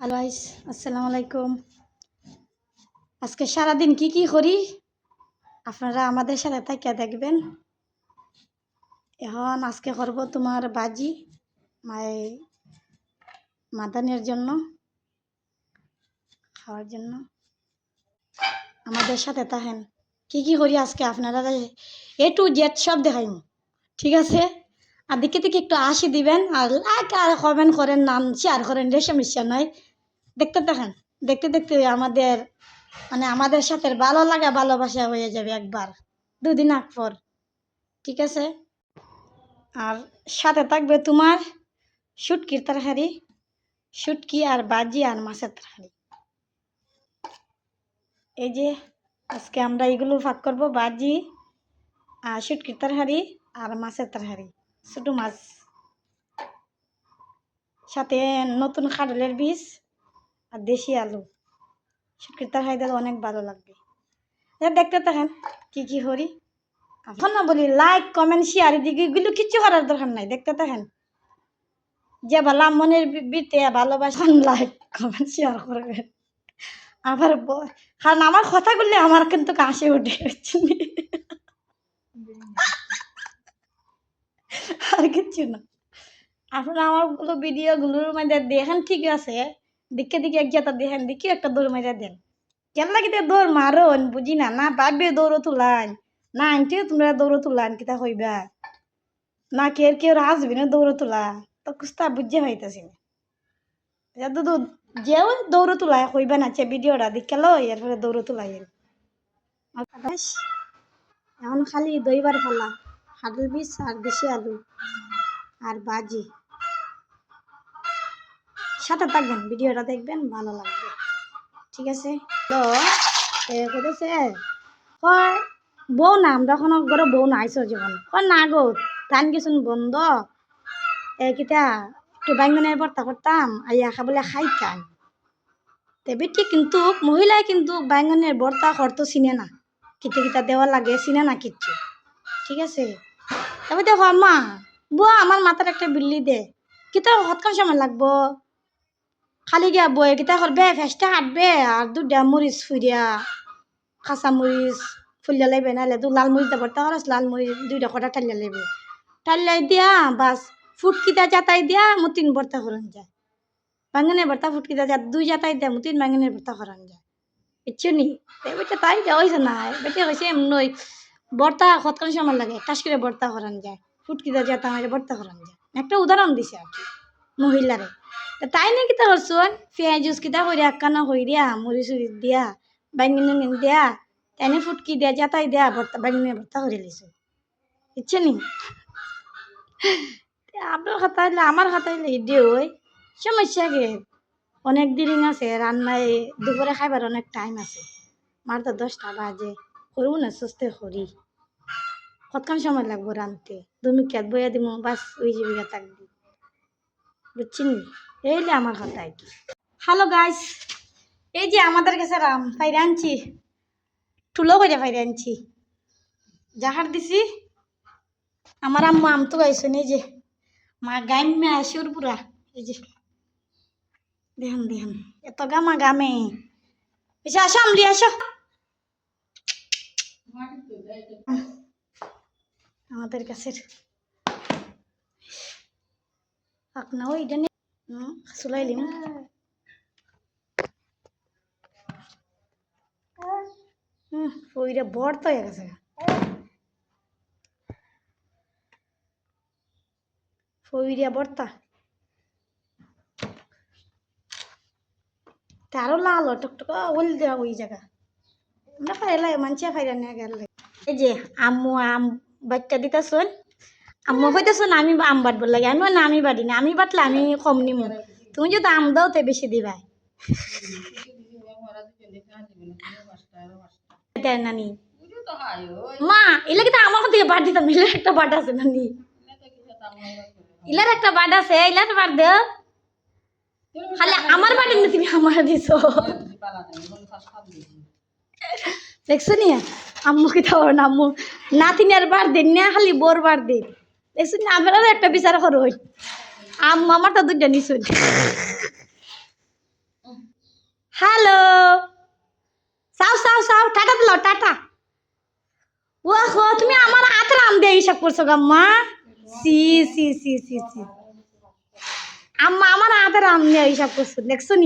Hello guys, আসসালামু আলাইকুম। আজকে সারাদিন কি করি আপনারা আমাদের সাথে থাকিয়া দেখবেন। এখন আজকে করব তোমার বাজি মাদানের জন্য খাওয়ার জন্য। আমাদের সাথে থাকেন, কি করি আজকে আপনারা এ টু জেড সব দেখাইম, ঠিক আছে? আর দিকে দিকে একটু হাসি দিবেন, আর লাইক আর কমেন্ট করেন, নাম শেয়ার করেন, রে সমস্যা নাই। দেখতে থাকেন, দেখতে দেখতে আমাদের সাথে ভালো লাগা ভালোবাসা হয়ে যাবে একবার দুদিন আগ পর, ঠিক আছে? আর সাথে থাকবে তোমার শুটকির তরকারি, শুটকি আর বাজি আর মাছের তরকারি। এই যে আজকে আমরা এগুলো ভাগ করব, বাজি আর শুটকির তরকারি আর মাছের তরকারি, ছোটো মাছ, সাথে নতুন কাঁঠালের বীজ আর দেশি আলু। শুটকির তরকারি দিলে অনেক ভালো লাগবে। দেখতে থাকেন কি করি। এখন না বলি লাইক কমেন্ট শেয়ার এদিকে এগুলো কিচ্ছু করার দরকার নাই, দেখতে থাকেন। যে ভালো মনের বিতে ভালোবাসেন লাইক কমেন্ট শেয়ার করবেন। আবার কারণ আমার কথা বললে আমার কিন্তু কাশি উঠে আর কিচ্ছু না। আপনারা আমার ভিডিওগুলোর মধ্যে দেখেন, ঠিক আছে? দিকে দিকে এক জাতা দেখেন, দিকে একটা দৌড় মারা দেন। কেন লাগিতে দৌড় মারন বুঝি না, না পারবে দৌড়ো তুলান, না আনটিও তোমরা দৌড়ো তুলান কিতা কইবা, না কেউ আসবে না দৌড়ো তোলা, তো কুস্তা বুঝে হইতেছি না। দুধ যেও দৌড়ো তোলায় কইবা না, ভিডিওটা দেখে লো এরপরে দৌড়ো তোলাই। এখন খালি দইবার ফেলা, কাঁঠাল বীজ আর দেশি আলু আর বাজি। সাথে থাকবেন, ভিডিওটা দেখবেন, ভালো লাগবে, ঠিক আছে? তো কইতেছে কয় বউ না, আমরা কোনো ঘরে বউ না আইসো যখন কয় না গো টান গেছুন বন্ধ কিতা একটু বাইঙ্গনের ভর্তা করতাম আইয়া খাবলে খাইতাম। বেটি কিন্তু মহিলায় কিন্তু বাইঙ্গনের ভর্তা করতো চিনে না, কিতা কিতা দেওয়া লাগে চিনে না কিচ্ছু, ঠিক আছে? তবে দেখো মা বুয়া আমার মাথার একটা বিল্লি দে, কিতা হতকান সময় লাগবো, খালি গিয়া বয়ে কিতা করবে, ফেসটা কাটবে আর দুটা মরিচ ফুরিয়া কাঁচা মরিচ ফুলিয়া লাগবে, নাহলে তো লাল মরিচ দেবার তা লাল মরিচ দুইটা কটা টালিয়া লাগবে, টালিয়াই দিয়া বাস ফুটকিটা জাতাই দিয়া মতিন ভর্তা করান যায়, বাঙ্গনের ভর্তা ফুটকিটা দুই জাতাই দিয়া মতিন বাঙ্গনের ভর্তা করান যায়, ইচ্ছু নি? বেটা তাই দেওয়া হয়েছে না, বেটা হয়েছে এমনই ভর্তা কতক্ষণ সময় লাগে কাশ করে ভর্তা করান যায়, ফুটকিটা জাতা আমার ভর্তা করান যায়। একটা উদাহরণ দিছে আর কি মহিলারে। তাই নিয়ে কিতা করছুন পেঁয়াজ জুস কিতা করে একখানা হইয়া মরিচ উরিচ দিয়া বাইঙ্গন দিয়া তাই ফুটকি দিয়া জাতাই দিয়া ভর্তা বাইঙ্গনের ভর্তা করে লিছো, ইচ্ছে নি? আপনার খাতা হইলে আমার খাতা হইলে দিয়ে ওই সমস্যা গে অনেক দিন আছে রান্নায়, দুপুরে খাইবার অনেক টাইম আছে, আমার তো 10টা বাজে, করবো না সুস্থ করি, কতক্ষণ সময় লাগবো রানতে, 2 মিনিট বইয়া দিব বাস ওই জীবিকা থাকবি, বুঝছেন? এইলে আমার কথা আর কি। হ্যালো গাইস, এই যে আমাদের কাছে রাম ফাইরে আনছি, ঠুলো করে ফাইরে আনছি, জাহার দিছি। আমার আম্মা আম তো গাইছেন, এই যে মা গাইমে আসুর পুরা, এই যে দেখেন দেখেন এত গামা গামে, এসে আসো আমলি আসো। আমাদের কাছে আপনা ওই জানি চুলাইলিম ওইটা বর্ত হয়ে গেছে, ফইরিয়া বর্তা তারও লাল টকটক ওল দেওয়া ওই জায়গা আমরা ফাইলাই মানছিয়া ফাইরা নিয়ে গেলে। এই যে আম্মু আম বাচ্চা দিতেছুন, আম্মু কইতেছুন আমি আম বাটবার লাগে, আমি না আমি বাটি না, আমি বাটলে আমি কম নিমু, তুমি যদি আম দাও তে বেশি দিবা নানি। মা এলে কিন্তু আমার থেকে বাট দিতাম, ইলার একটা বাট আছে নানি, ইলার একটা বাট আছে, ইলার বাট দেও খালি আমার বাটে না তুমি আমার দিছো, দেখছো নি আম্মু কি থাও না, আম্মু নাতিনি আর বার দিন না খালি বোর বার দিন, দেখছো না আমরা একটা বিচার করো, আম্মু আমার তো দুইটা নিছুন হ্যালো চাও চাও চাও টাটা দিল টাটা ও হো তুমি আমার হাতে রাম দিয়ে হিসাব করছো গাম্মা সি সি সি সি সি আম্মা আমার হাতে রাম দিয়ে হিসাব করছো দেখছো নি?